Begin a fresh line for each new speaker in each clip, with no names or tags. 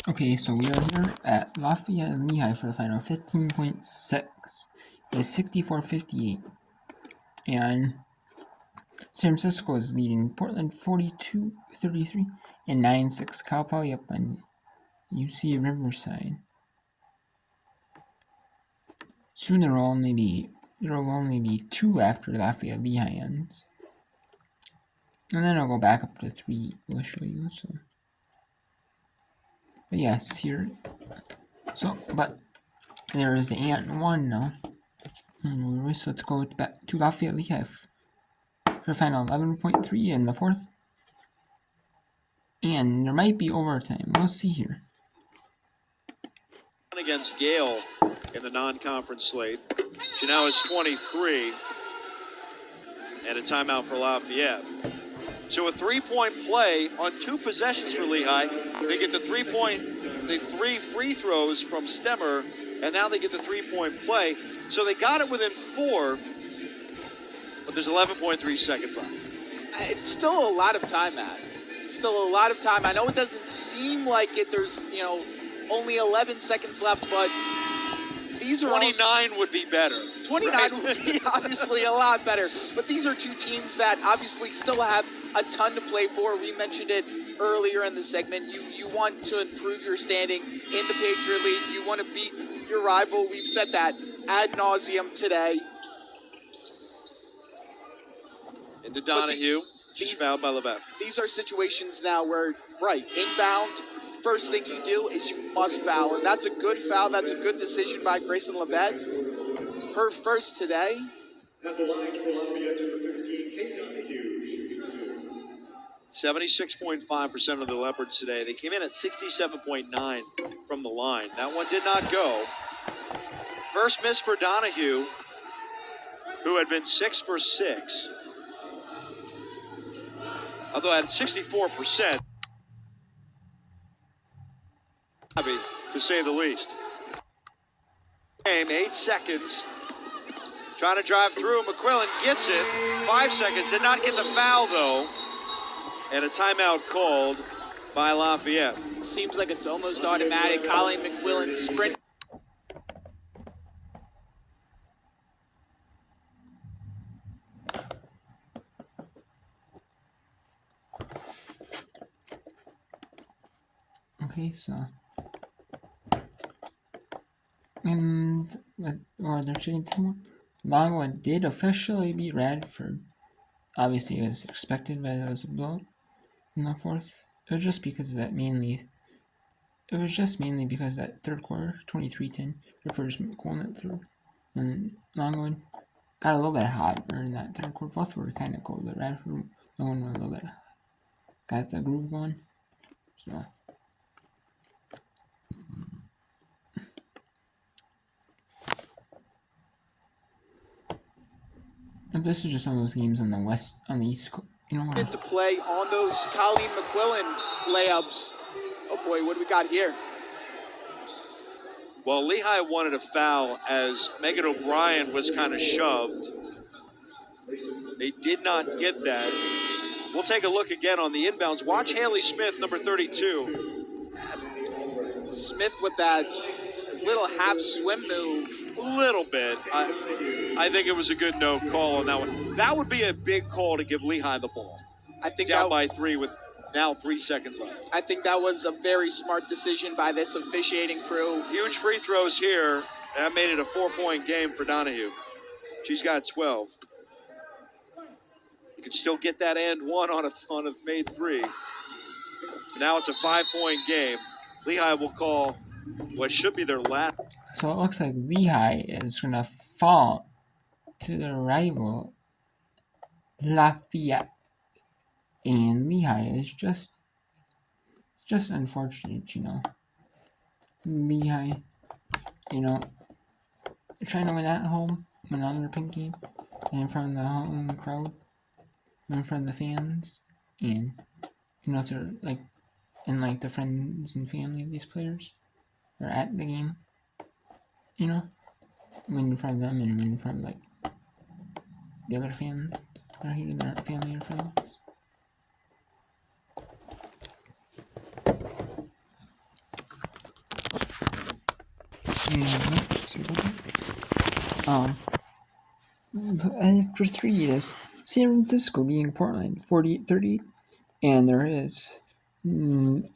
Okay, so we are here at Lafayette and Lehigh for the final 15.6. It's 64-58. And San Francisco is leading Portland 42-33 and 9-6. Cal Poly up on UC Riverside. Soon there will only be 2 after Lafayette Lehigh ends. And then I'll go back up to 3. We'll show you. So, but yes, here. So, but there is the and 1 now. So let's go back to Lafayette Lehigh for final 11.3 in the 4th. And there might be overtime. We'll see here.
Against Yale in the non-conference slate. She now is 23. And a timeout for Lafayette. So a 3-point play on 2 possessions for Lehigh. They get the 3 free throws from Stemmer, and now they get the 3-point play. So they got it within 4, but there's 11.3 seconds left.
It's still a lot of time, Matt. Still a lot of time. I know it doesn't seem like it. There's, only 11 seconds left, but these are
29 would be better.
29 right? Would be obviously a lot better. But these are 2 teams that obviously still have a ton to play for. We mentioned it earlier in the segment. You want to improve your standing in the Patriot League. You want to beat your rival. We've said that ad nauseum today.
Into Donahue. She's fouled by Levette.
These are situations now where, inbound, first thing you do is you must foul. And that's a good foul. That's a good decision by Grayson Levette. Her first today.
76.5% of the Leopards today. They came in at 67.9 from the line. That one did not go. First miss for Donahue, who had been 6 for 6. Although at 64%, to say the least. Game, 8 seconds. Trying to drive through. McQuillan gets it. 5 seconds. Did not get the foul, though. And a timeout called by Lafayette.
Seems like it's almost automatic. Colleen McQuillan sprint.
Okay, so. And they're shooting 2. Longwood did officially beat Radford. Obviously, it was expected, but it was a blow in the 4th. It was just because of that mainly. It was just mainly because that 3rd quarter, 23-10, Radford just going that through. And Longwood got a little bit hotter in that 3rd quarter. Both were kind of cold, but Radford, Longwood were a little bit got the groove going. So. And this is just one of those games on the East Coast.
To play on those Colleen McQuillan layups. Oh boy, what do we got here?
Well, Lehigh wanted a foul as Megan O'Brien was kind of shoved. They did not get that. We'll take a look again on the inbounds. Watch Haley Smith, number 32.
Smith with that little half swim move.
A little bit. I think it was a good no call on that one. That would be a big call to give Lehigh the ball.
I think
down by 3 with now 3 seconds left.
I think that was a very smart decision by this officiating crew.
Huge free throws here. That made it a 4-point game for Donahue. She's got 12. You can still get that and 1 on a made 3. Now it's a 5-point game. Lehigh will call what should be their last.
So it looks like Lehigh is going to fall to their rival, Lafayette. And Lehigh is it's just unfortunate, Lehigh, trying to win at home, win another pink game, and in front of the home crowd, and in front of the fans, and, if they're, and the friends and family of these players are at the game, win from them and win from, the other fans are here, their family and friends. After 3, it is San Francisco leading Portland 48-30, and there is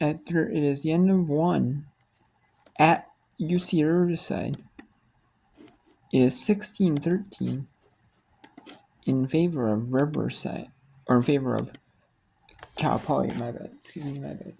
after it is the end of 1 at UC Riverside. It is 16-13 in favor of Riverside, or in favor of Cal Poly. My bad. Excuse me, my bad.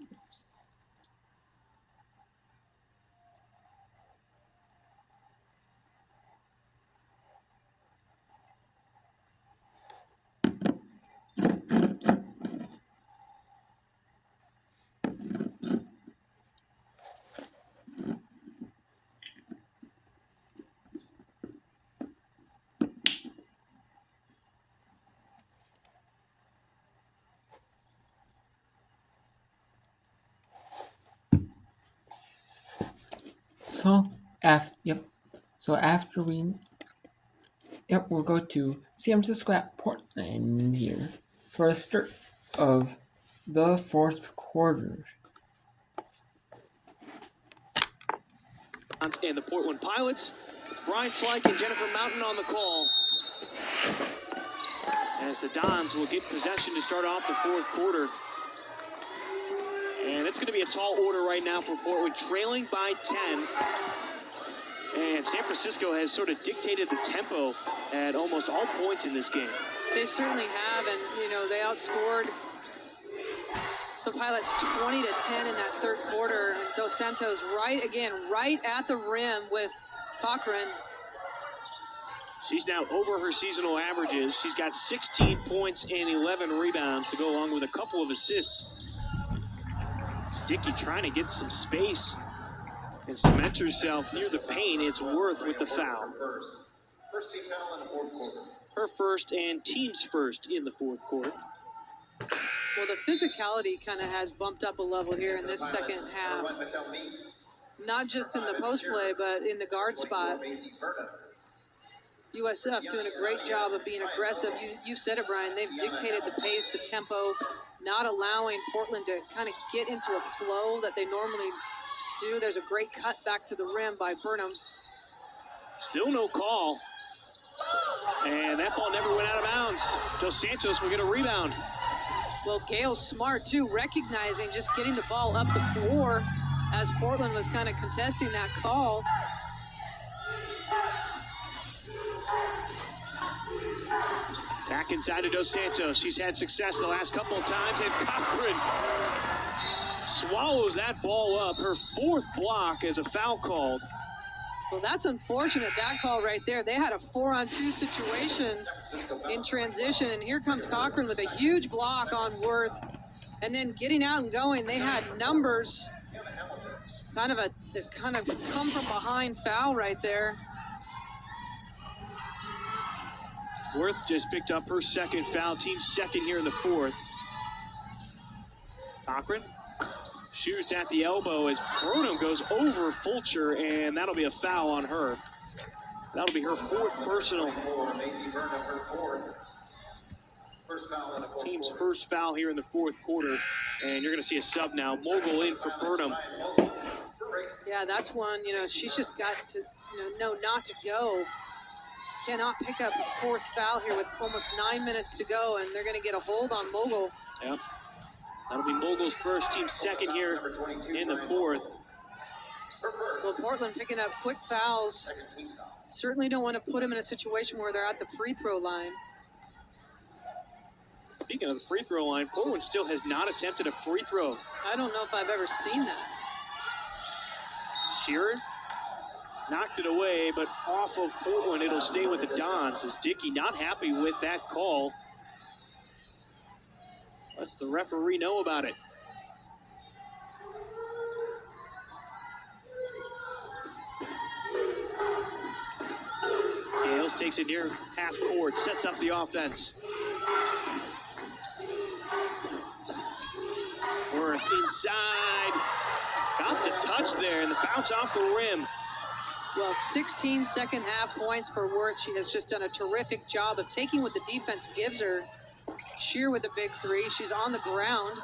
So after we'll go to San Francisco at Portland here for a start of the 4th quarter.
And the Portland Pilots, Brian Slyke and Jennifer Mountain on the call. As the Dons will get possession to start off the 4th quarter. And it's going to be a tall order right now for Portland, trailing by 10. And San Francisco has sort of dictated the tempo at almost all points in this game.
They certainly have, and, they outscored the Pilots 20-10 in that 3rd quarter. And Dos Santos right at the rim with Cochran.
She's now over her seasonal averages. She's got 16 points and 11 rebounds to go along with a couple of assists. Dickey trying to get some space and cement herself near the paint. It's Worth with the foul.
First team foul in the 4th quarter.
Her first and team's first in the 4th quarter.
Well, the physicality kind of has bumped up a level here in this second half. Not just in the post play, but in the guard spot. USF doing a great job of being aggressive. You said it, Brian. They've dictated the pace, the tempo, not allowing Portland to kind of get into a flow that they normally do. There's a great cut back to the rim by Burnham.
Still no call. And that ball never went out of bounds. Dos Santos will get a rebound.
Well, Gail's smart, too, recognizing just getting the ball up the floor as Portland was kind of contesting that call.
Back inside of Dos Santos. She's had success the last couple of times, and Cochran swallows that ball up. Her 4th block as a foul called.
Well, that's unfortunate, that call right there. They had a 4-on-2 situation in transition, and here comes Cochran with a huge block on Worth. And then getting out and going, they had numbers. Kind of come from behind foul right there.
Worth just picked up her 2nd foul, team's 2nd here in the 4th. Cochran shoots at the elbow as Burnham goes over Fulcher, and that'll be a foul on her. That'll be her 4th personal. Team's first foul here in the 4th quarter, and you're going to see a sub now. Mogul in for Burnham.
Yeah, that's one, she's just got to, know not to go. Cannot pick up a 4th foul here with almost 9 minutes to go, and they're going to get a hold on Mogul.
Yep. That'll be Mogul's first, team 2nd here in the 4th.
Well, Portland picking up quick fouls. Certainly don't want to put them in a situation where they're at the free throw line.
Speaking of the free throw line, Portland still has not attempted a free throw.
I don't know if I've ever seen that.
Shearer knocked it away, but off of Portland, it'll stay with the Dons as Dickey not happy with that call. Lets the referee know about it. Gales takes it near half court, sets up the offense. Worth inside. Got the touch there and the bounce off the rim.
Well, 16 second half points for Worth. She has just done a terrific job of taking what the defense gives her. Shear with a big 3. She's on the ground.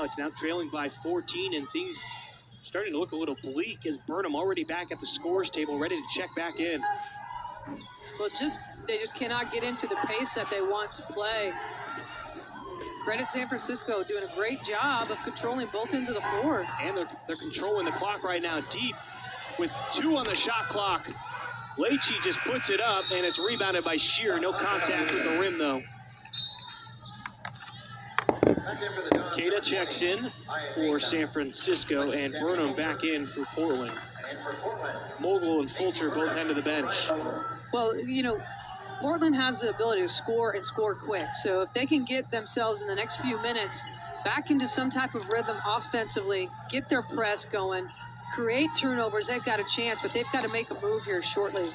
It's now trailing by 14, and things starting to look a little bleak as Burnham already back at the scores table, ready to check back in.
Well, they just cannot get into the pace that they want to play. Credit San Francisco doing a great job of controlling both ends of the floor.
And they're controlling the clock right now deep with 2 on the shot clock. Leachy just puts it up, and it's rebounded by Shear. No contact with the rim, though. Cada checks in for San Francisco, and Burnham back in for Portland. Mogul and Fulcher both head to the bench.
Well, Portland has the ability to score and score quick. So if they can get themselves in the next few minutes back into some type of rhythm offensively, get their press going, create turnovers, they've got a chance, but they've got to make a move here shortly.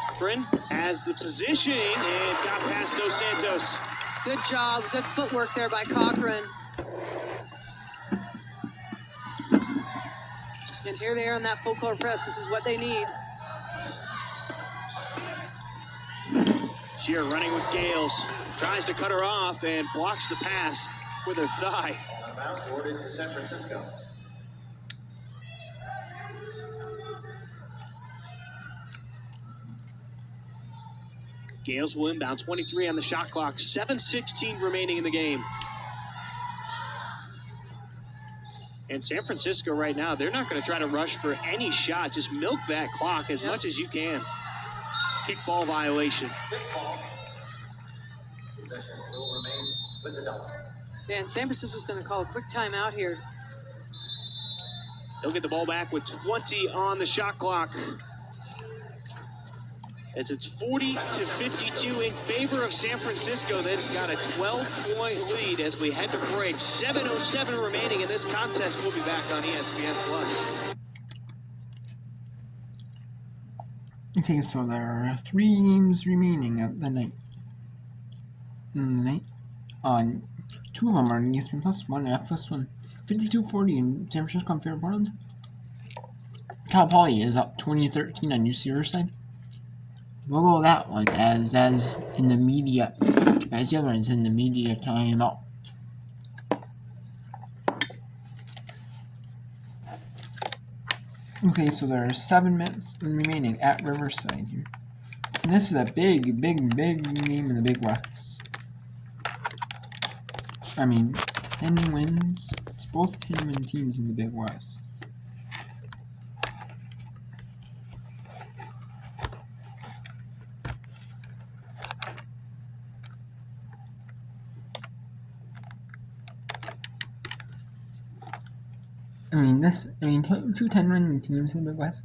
Cochran has the position and got past Dos Santos.
Good job, good footwork there by Cochran. And here they are on that full court press. This is what they need.
Shear running with Gales. Tries to cut her off and blocks the pass with her thigh.
To San Francisco.
Gales will inbound, 23 on the shot clock, 7:16 remaining in the game. And San Francisco right now, they're not going to try to rush for any shot. Just milk that clock as much as you can. Kickball violation.
Kickball. Possession will remain with the Dolphins.
And San Francisco's going to call a quick timeout here.
They'll get the ball back with 20 on the shot clock. As it's 40-52 in favor of San Francisco. They've got a 12-point lead as we head to break. 7:07 remaining in this contest. We'll be back on ESPN+.
Okay, so there are 3 games remaining at the night. On 2 of them are on ESPN Plus, 1 and FS1. 52-40 in San Francisco and Portland. Cal Poly is up 20-13 on UC Riverside. We'll go with that one as in the media, as the other one's in the media timeout. Okay, so there are 7 minutes remaining at Riverside here. And this is a big game in the Big West. I mean, 10 wins. It's both 10-win teams in the Big West. Two 10-win teams in the Big West.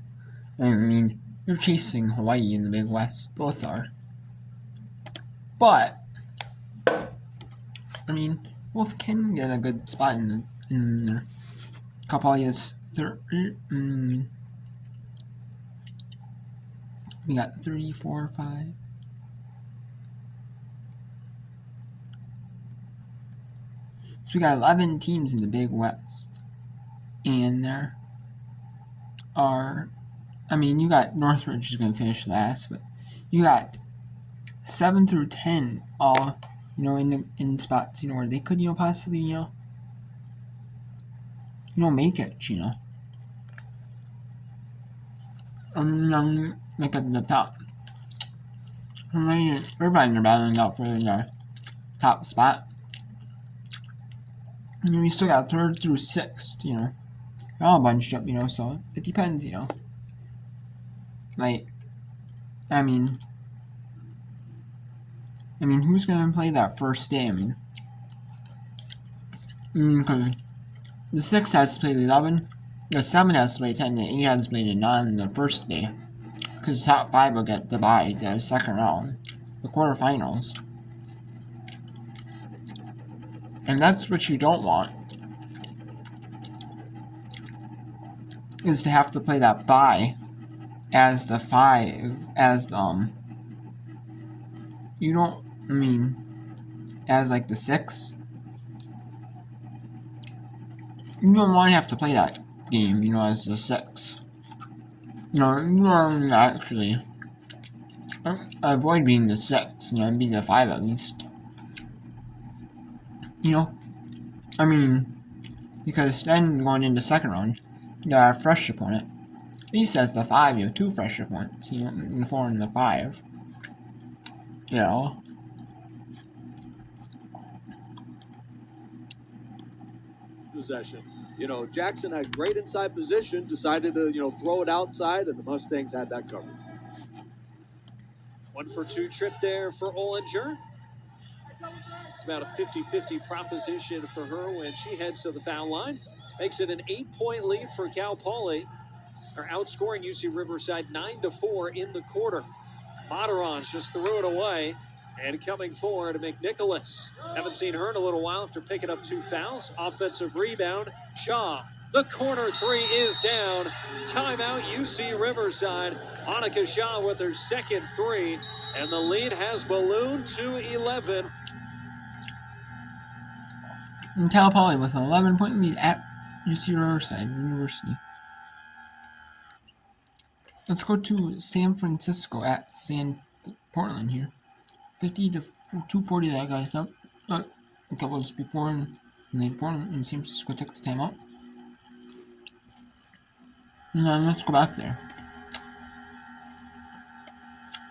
I mean, you're chasing Hawaii in the Big West. Both are. But, I mean, both can get a good spot in there. Kapali is we got 3, 4, 5. So we got 11 teams in the Big West. And there are, you got Northridge is going to finish last, but you got 7 through 10 all, in spots, where they could, possibly, make it, make it to the top. Everybody are battling out for the top spot. And we still got 3rd through 6th, They're all bunched up, so it depends, who's gonna play that first day? Because the 6 has to play 11, the 7 has to play 10, the 8 has to play 9 in the first day. Because the top 5 will get the bye, the second round, the quarterfinals. And that's what you don't want. Is to have to play that bye as the 5, as you don't, as like the 6. You don't want to have to play that game, as the 6. You want to actually avoid being the 6, and be the 5 at least. I mean, because then going into the second round, you got a fresh opponent. At least as the 5, you have 2 fresh opponents, you know, the 4 and the 5. You know.
Possession. You know, Jackson had great inside position, decided to, throw it outside, and the Mustangs had that covered.
1-for-2 trip there for Ollinger. It's about a 50-50 proposition for her when she heads to the foul line. Makes it an 8-point lead for Cal Poly. Are outscoring UC Riverside 9-4 in the quarter. Moderons just threw it away. And coming forward, McNicholas. Haven't seen her in a little while after picking up 2 fouls. Offensive rebound, Shaw. The corner 3 is down. Timeout, UC Riverside. Annika Shaw with her second 3. And the lead has ballooned to 11.
And Cal Poly with an 11-point lead at UC Riverside University. Let's go to San Francisco at Portland here. 50 to 240 that guys up. A couple just before and then Portland and San Francisco took the timeout. Now let's go back there.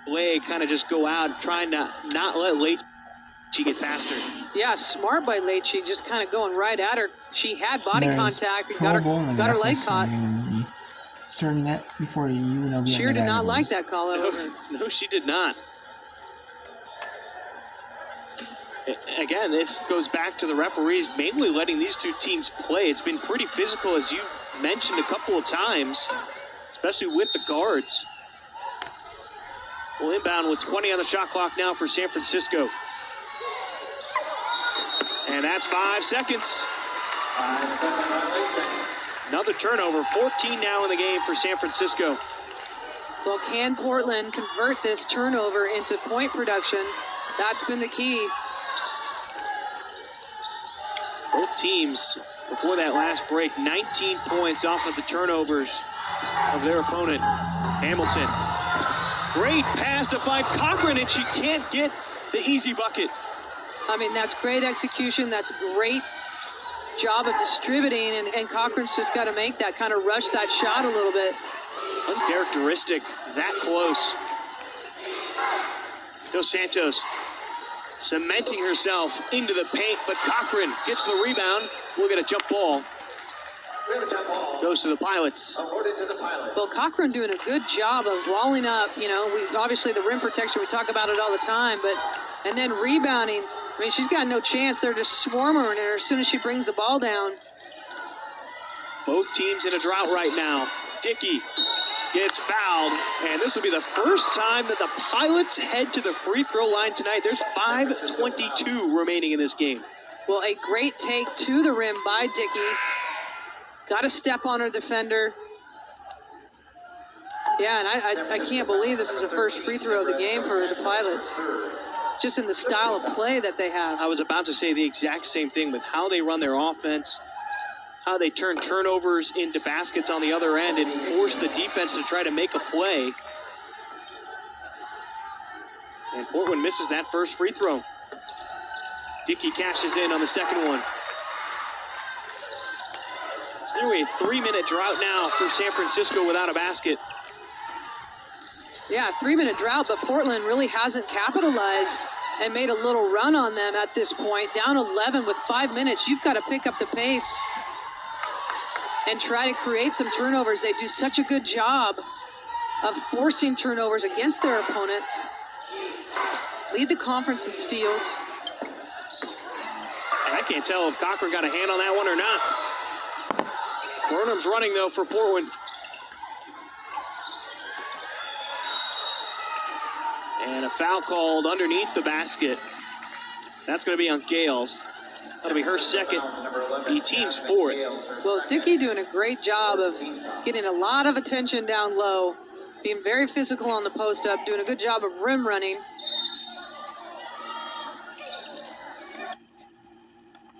Lay kind of just go out, trying to not let Leitchi get past her.
Yeah, smart by Leitchi, just kind of going right at her. She had body contact and got her leg caught.
Starting that before UNLV.
Sheer did not like that call over.
No, she did not. Again, this goes back to the referees mainly letting these 2 teams play. It's been pretty physical, as you've mentioned a couple of times, especially with the guards. Well, inbound with 20 on the shot clock now for San Francisco. And that's 5 seconds.
5 second violation.
Another turnover, 14 now in the game for San Francisco.
Well, can Portland convert this turnover into point production? That's been the key.
Both teams, before that last break, 19 points off of the turnovers of their opponent, Hamilton. Great pass to find Cochran, and she can't get the easy bucket.
I mean, that's great execution. That's great job of distributing, and Cochran's just got to make that, kind of rush that shot a little bit.
Uncharacteristic, that close. Dos Santos cementing herself into the paint, but Cochran gets the rebound. We'll get a jump ball.
We have a jump ball.
Goes to the Pilots.
Awarded to the Pilots.
Well, Cochran doing a good job of walling up. You know, obviously the rim protection, we talk about it all the time, and then rebounding. I mean, she's got no chance. They're just swarming her as soon as she brings the ball down.
Both teams in a drought right now. Dickey gets fouled, and this will be the first time that the Pilots head to the free throw line tonight. There's 5:22 remaining in this game.
Well, a great take to the rim by Dickey. Got to step on her defender. Yeah, and I can't believe this is the first free throw of the game for the Pilots. Just in the style of play that they have.
I was about to say the exact same thing with how they run their offense, how they turn turnovers into baskets on the other end and force the defense to try to make a play. And Portland misses that first free throw. Dickey cashes in on the second one. It's nearly a 3-minute drought now for San Francisco without a basket.
Yeah, 3-minute drought, but Portland really hasn't capitalized and made a little run on them at this point. Down 11 with 5 minutes. You've got to pick up the pace and try to create some turnovers. They do such a good job of forcing turnovers against their opponents. Lead the conference in steals.
And I can't tell if Cochran got a hand on that one or not. Burnham's running, though, for Portland. And a foul called underneath the basket. That's going to be on Gales. That'll be her second, the team's fourth.
Well, Dickey doing a great job of getting a lot of attention down low, being very physical on the post-up, doing a good job of rim running.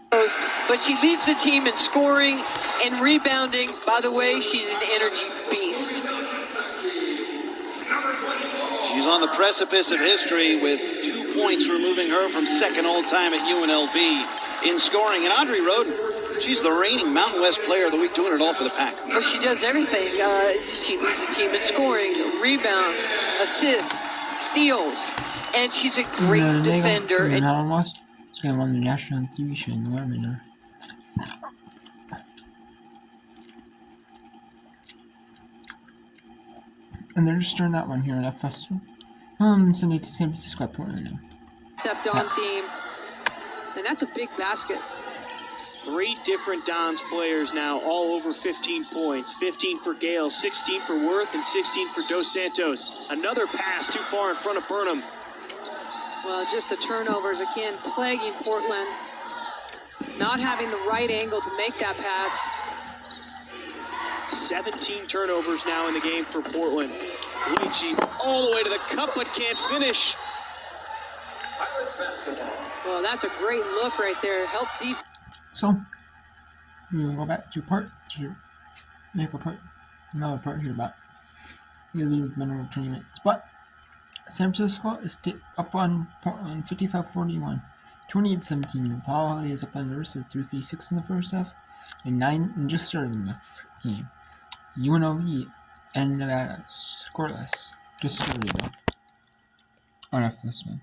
But she leads the team in scoring and rebounding. By the way, she's an energy beast.
She's on the precipice of history with 2 points removing her from second all-time at UNLV in scoring. And Audrey Roden, she's the reigning Mountain West Player of the Week, doing it all for the Pack.
Well, she does everything. She leads the team in scoring, rebounds, assists, steals, and she's a great defender.
And now lost. It's going to won the national TV show in the Army. And they're just starting that one here in F Festival. Sunday to San Francisco Portland now.
Seth Dawn team. And that's a big basket.
3 different Dons players now, all over 15 points. 15 for Gale, 16 for Worth, and 16 for Dos Santos. Another pass too far in front of Burnham.
Well, just the turnovers again plaguing Portland. Not having the right angle to make that pass.
17 turnovers now in the game for Portland. Luigi all the way to the cup, but can't finish.
Well, that's a great look right there. Help defense.
So, we'll go back to part 2. Make another part here about the league minimum 20 minutes. But San Francisco is up on Portland 55-41. 28-17. Paul is up on the rest of 3-3-6 in the first half. And 9 and just starting the game. UNLV and Nevada scoreless. Just started though. On F this one.